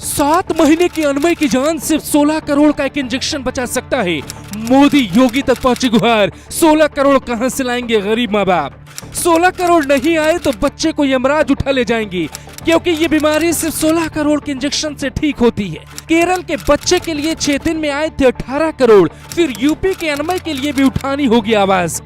7 महीने की अनमय की जान सिर्फ 16 करोड़ का एक इंजेक्शन बचा सकता है। मोदी योगी तक पहुंची गुहार, 16 करोड़ कहां से लाएंगे गरीब माँ बाप। 16 करोड़ नहीं आए तो बच्चे को यमराज उठा ले जाएंगी, क्योंकि ये बीमारी सिर्फ 16 करोड़ के इंजेक्शन से ठीक होती है। केरल के बच्चे के लिए 6 दिन में आए थे 18 करोड़, फिर यूपी के अनमय के लिए भी उठानी होगी आवाज।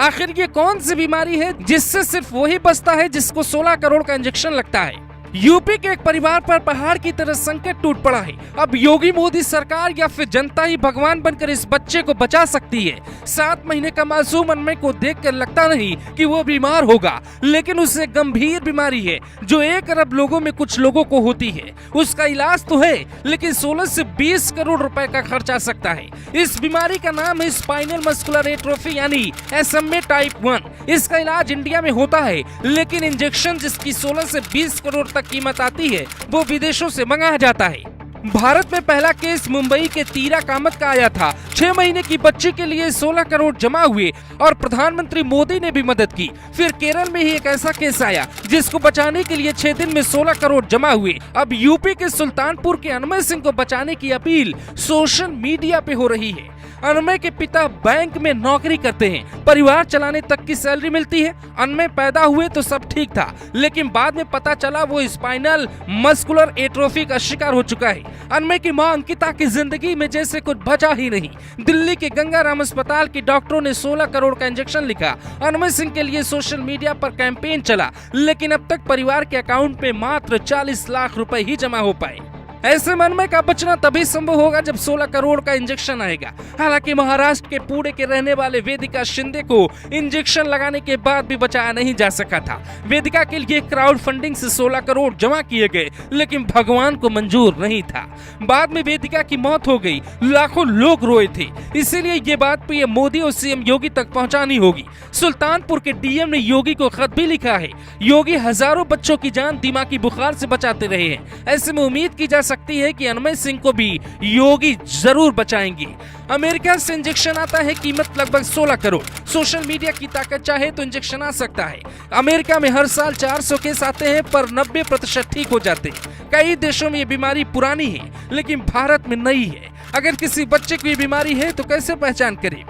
आखिर ये कौन सी बीमारी है जिससे सिर्फ वही बचता है जिसको 16 करोड़ का इंजेक्शन लगता है। यूपी के एक परिवार पर पहाड़ की तरह संकट टूट पड़ा है। अब योगी मोदी सरकार या फिर जनता ही भगवान बनकर इस बच्चे को बचा सकती है। 7 महीने का मासूम अनमय को देखकर लगता नहीं कि वो बीमार होगा, लेकिन उसे गंभीर बीमारी है जो 1 अरब लोगों में कुछ लोगों को होती है। उसका इलाज तो है, लेकिन 16 से 20 करोड़ रुपए का खर्च आ सकता है। इस बीमारी का नाम है स्पाइनल मस्कुलर एट्रोफी यानी SMA टाइप 1। इसका इलाज इंडिया में होता है, लेकिन इंजेक्शन जिसकी 16 से 20 करोड़ तक कीमत आती है वो विदेशों से मंगाया जाता है। भारत में पहला केस मुंबई के तीरा कामत का आया था। 6 महीने की बच्ची के लिए 16 करोड़ जमा हुए और प्रधानमंत्री मोदी ने भी मदद की। फिर केरल में ही एक ऐसा केस आया जिसको बचाने के लिए 6 दिन में 16 करोड़ जमा हुए। अब यूपी के सुल्तानपुर के अनमय सिंह को बचाने की अपील सोशल मीडिया पे हो रही है। अनमय के पिता बैंक में नौकरी करते हैं, परिवार चलाने तक की सैलरी मिलती है। अनमय पैदा हुए तो सब ठीक था, लेकिन बाद में पता चला वो स्पाइनल मस्कुलर एट्रोफी का शिकार हो चुका है। अनमय की मां अंकिता की जिंदगी में जैसे कुछ बचा ही नहीं। दिल्ली के गंगाराम अस्पताल के डॉक्टरों ने 16 करोड़ का इंजेक्शन लिखा। अनमय सिंह के लिए सोशल मीडिया पर कैंपेन चला, लेकिन अब तक परिवार के अकाउंट में मात्र 40 लाख रुपए ही जमा हो पाए। ऐसे में अनमय का बचना तभी संभव होगा जब 16 करोड़ का इंजेक्शन आएगा। हालांकि महाराष्ट्र के पुणे के रहने वाले वेदिका शिंदे को इंजेक्शन लगाने के बाद भी बचाया नहीं जा सका था। वेदिका के लिए क्राउड फंडिंग से 16 करोड़ जमा किए गए, लेकिन भगवान को मंजूर नहीं था। बाद में वेदिका की मौत हो गई, लाखों लोग रोए थे। इसीलिए ये बात पीएम मोदी और सीएम योगी तक पहुंचानी होगी। सुल्तानपुर के डीएम ने योगी को खत भी लिखा है। योगी हजारों बच्चों की जान दिमागी बुखार से बचाते रहे हैं। ऐसे में उम्मीद की जा सकती है कि अनमय सिंह को भी योगी जरूर बचाएंगे। अमेरिका से इंजेक्शन आता है, कीमत लगभग 16 करोड़। सोशल मीडिया की ताकत चाहे तो इंजेक्शन आ सकता है। अमेरिका में हर साल 400 केस आते हैं, पर 90% ठीक हो जाते हैं। कई देशों में ये बीमारी पुरानी है, लेकिन भारत में नई है। अगर किसी बच्चे को ये बीमारी है तो कैसे पहचान करें?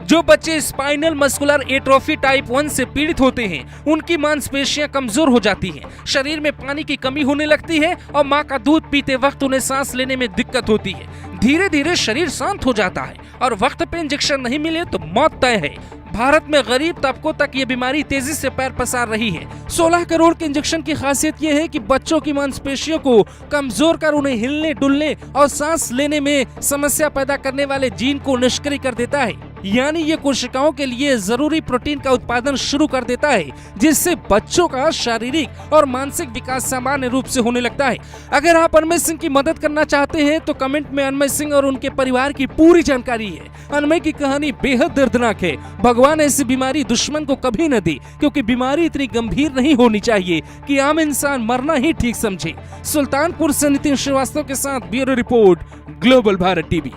जो बच्चे स्पाइनल मस्कुलर एट्रोफी टाइप 1 से पीड़ित होते हैं, उनकी मांसपेशियां कमजोर हो जाती हैं, शरीर में पानी की कमी होने लगती है और मां का दूध पीते वक्त उन्हें सांस लेने में दिक्कत होती है। धीरे धीरे शरीर शांत हो जाता है और वक्त पे इंजेक्शन नहीं मिले तो मौत तय है। भारत में गरीब तबकों तक ये बीमारी तेजी से पैर पसार रही है। 16 करोड़ के इंजेक्शन की खासियत ये है कि बच्चों की मांसपेशियों को कमजोर कर उन्हें हिलने डुलने और सांस लेने में समस्या पैदा करने वाले जीन को निष्क्रिय कर देता है। यानी ये कोशिकाओं के लिए जरूरी प्रोटीन का उत्पादन शुरू कर देता है, जिससे बच्चों का शारीरिक और मानसिक विकास सामान्य रूप से होने लगता है। अगर आप अनमय सिंह की मदद करना चाहते हैं तो कमेंट में अनमय सिंह और उनके परिवार की पूरी जानकारी है। अनमय की कहानी बेहद दर्दनाक है। भगवान ऐसी बीमारी दुश्मन को कभी न दी, क्योंकि बीमारी इतनी गंभीर नहीं होनी चाहिए कि आम इंसान मरना ही ठीक समझे। सुल्तानपुर से नितिन श्रीवास्तव के साथ bureau report, global Bharat TV.